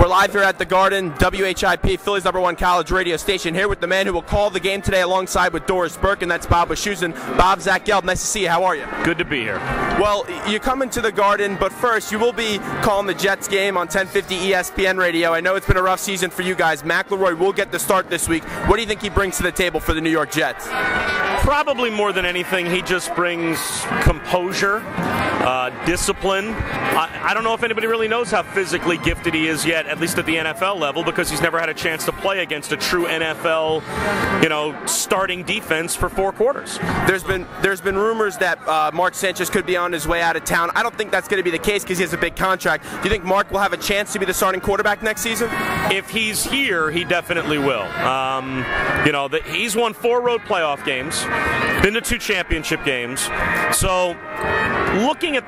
We're live here at the Garden, WHIP, Philly's #1 college radio station, here with the man who will call the game today alongside with Doris Burke, and that's Bob Wischusen. Bob, Zach Gelb, nice to see you. How are you? Good to be here. Well, you come into the Garden, but first, you will be calling the Jets game on 1050 ESPN radio. I know it's been a rough season for you guys. McElroy will get the start this week. What do you think he brings to the table for the New York Jets? Probably more than anything, he just brings composure, discipline. I don't know if anybody really knows how physically gifted he is yet, at least at the NFL level, because he's never had a chance to play against a true NFL, starting defense for 4 quarters. There's been rumors that Mark Sanchez could be on his way out of town. I don't think that's going to be the case because he has a big contract. Do you think Mark will have a chance to be the starting quarterback next season? If he's here, he definitely will. He's won 4 road playoff games, been to 2 championship games. So looking at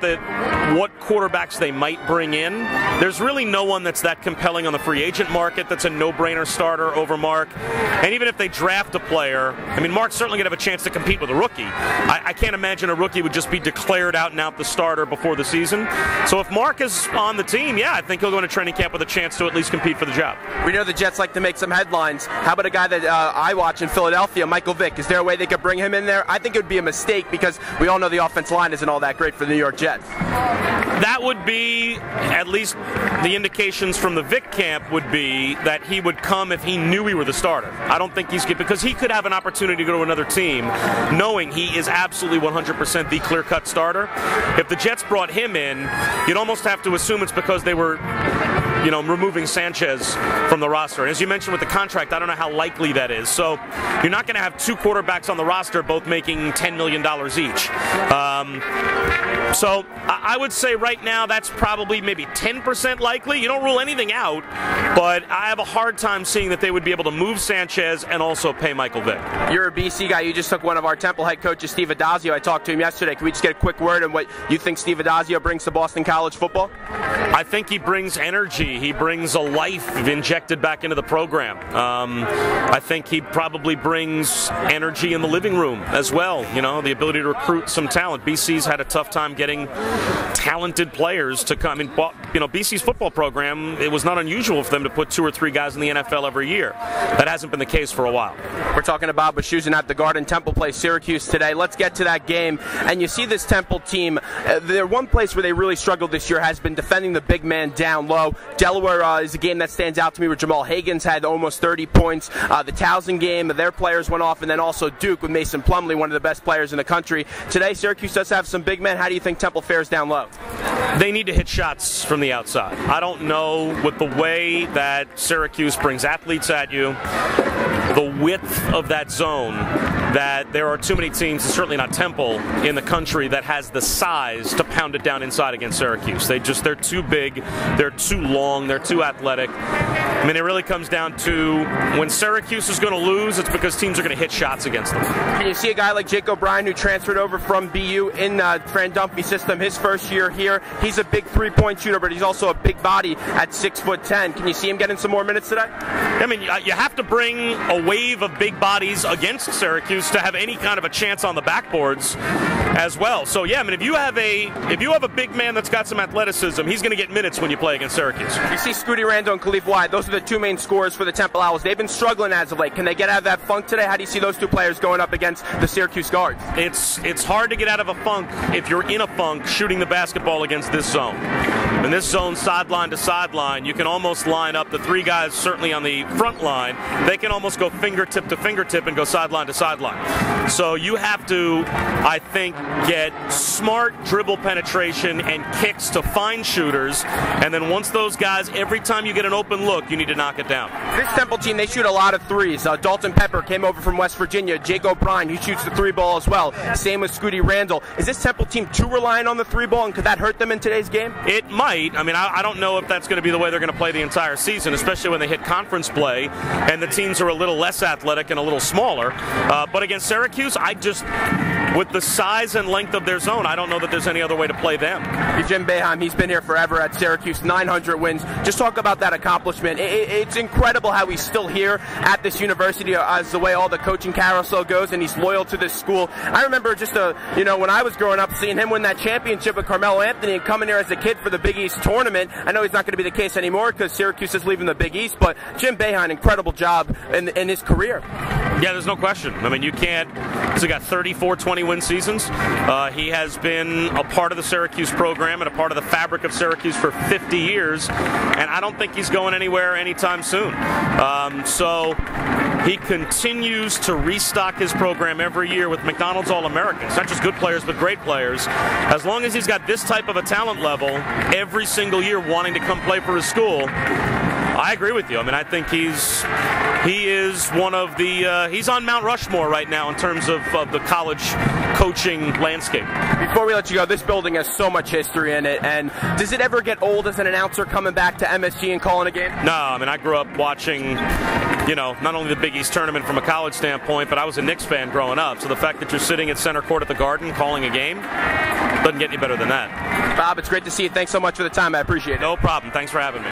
what quarterbacks they might bring in, there's really no one that's that compelling on the free agent market that's a no-brainer starter over Mark. And even if they draft a player, Mark's certainly going to have a chance to compete with a rookie. I can't imagine a rookie would just be declared out and out the starter before the season. So if Mark is on the team, I think he'll go into training camp with a chance to at least compete for the job. We know the Jets like to make some headlines. How about a guy that I watch in Philadelphia, Michael Vick? Is there a way they could bring him in there? I think it would be a mistake because we all know the offensive line isn't all that great for the New York Jets. That would be, at least the indications from the Vic camp would be that he would come if he knew he were the starter. I don't think he's good, because he could have an opportunity to go to another team knowing he is absolutely 100% the clear-cut starter. If the Jets brought him in, you'd almost have to assume it's because they were removing Sanchez from the roster. And as you mentioned with the contract, I don't know how likely that is. So you're not going to have 2 quarterbacks on the roster both making $10 million each. So I would say right now that's probably maybe 10% likely. You don't rule anything out, but I have a hard time seeing that they would be able to move Sanchez and also pay Michael Vick. You're a BC guy. You just took one of our Temple head coaches, Steve Adazio. I talked to him yesterday. Can we just get a quick word on what you think Steve Adazio brings to Boston College football? I think he brings energy. He brings a life injected back into the program. I think he probably brings energy in the living room as well. The ability to recruit some talent. BC's had a tough time getting talented players to come. BC's football program, it was not unusual for them to put 2 or 3 guys in the NFL every year. That hasn't been the case for a while. We're talking about Wischusen at the Garden. Temple plays Syracuse today. Let's get to that game. And you see this Temple team, their one place where they really struggled this year has been defending the big man down low. Delaware is a game that stands out to me where Jamal Hagan's had almost 30 points. The Towson game, their players went off, and then also Duke with Mason Plumlee, one of the best players in the country. Today, Syracuse does have some big men. How do you think Temple fares down low? They need to hit shots from the outside. I don't know, with the way that Syracuse brings athletes at you, the width of that zone, that there are too many teams, and certainly not Temple, in the country that has the size to pound it down inside against Syracuse. They're too big, they're too long, they're too athletic. It really comes down to when Syracuse is going to lose, it's because teams are going to hit shots against them. Can you see a guy like Jake O'Brien, who transferred over from BU in Fran Dunphy's system his first year here? He's a big 3-point shooter, but he's also a big body at 6'10". Can you see him getting some more minutes today? You have to bring a wave of big bodies against Syracuse to have any kind of a chance on the backboards as well. So if you have a big man that's got some athleticism, he's going to get minutes when you play against Syracuse. You see Scooty Randall and Khalif Wyatt. Those are the 2 main scorers for the Temple Owls. They've been struggling as of late. Can they get out of that funk today? How do you see those 2 players going up against the Syracuse guards? It's hard to get out of a funk if you're in a funk shooting the basketball against this zone. In this zone, sideline to sideline, you can almost line up the 3 guys certainly on the front line. They can almost go fingertip to fingertip and go sideline to sideline. So you have to, I think, get smart dribble penetration and kicks to find shooters. And then once those guys, every time you get an open look, you need to knock it down. This Temple team, they shoot a lot of threes. Dalton Pepper came over from West Virginia. Jake O'Brien, who shoots the 3 ball as well. Same with Scooty Randall. Is this Temple team too reliant on the 3 ball, and could that hurt them in today's game? It might. I don't know if that's going to be the way they're going to play the entire season, especially when they hit conference play and the teams are a little less athletic and a little smaller. But against Syracuse, with the size and length of their zone, I don't know that there's any other way to play them. Jim Boeheim, he's been here forever at Syracuse, 900 wins. Just talk about that accomplishment. It's incredible how he's still here at this university as the way all the coaching carousel goes, and he's loyal to this school. I remember just, when I was growing up, seeing him win that championship with Carmelo Anthony and coming here as a kid for the Big East tournament. I know he's not going to be the case anymore because Syracuse is leaving the Big East, but Jim Boeheim, incredible job in his career. Yeah, there's no question. I mean, you can't. He's got 34 20-win seasons. He has been a part of the Syracuse program and a part of the fabric of Syracuse for 50 years, and I don't think he's going anywhere anytime soon. So he continues to restock his program every year with McDonald's All-Americans. Not just good players, but great players. As long as he's got this type of a talent level every single year wanting to come play for his school, I agree with you. I mean, I think he is one of the he's on Mount Rushmore right now in terms of the college coaching landscape. Before we let you go, this building has so much history in it, and does it ever get old as an announcer coming back to MSG and calling a game? No, I mean, I grew up watching, not only the Big East tournament from a college standpoint, but I was a Knicks fan growing up, so the fact that you're sitting at center court at the Garden calling a game doesn't get any better than that. Bob, it's great to see you. Thanks so much for the time. I appreciate it. No problem. Thanks for having me.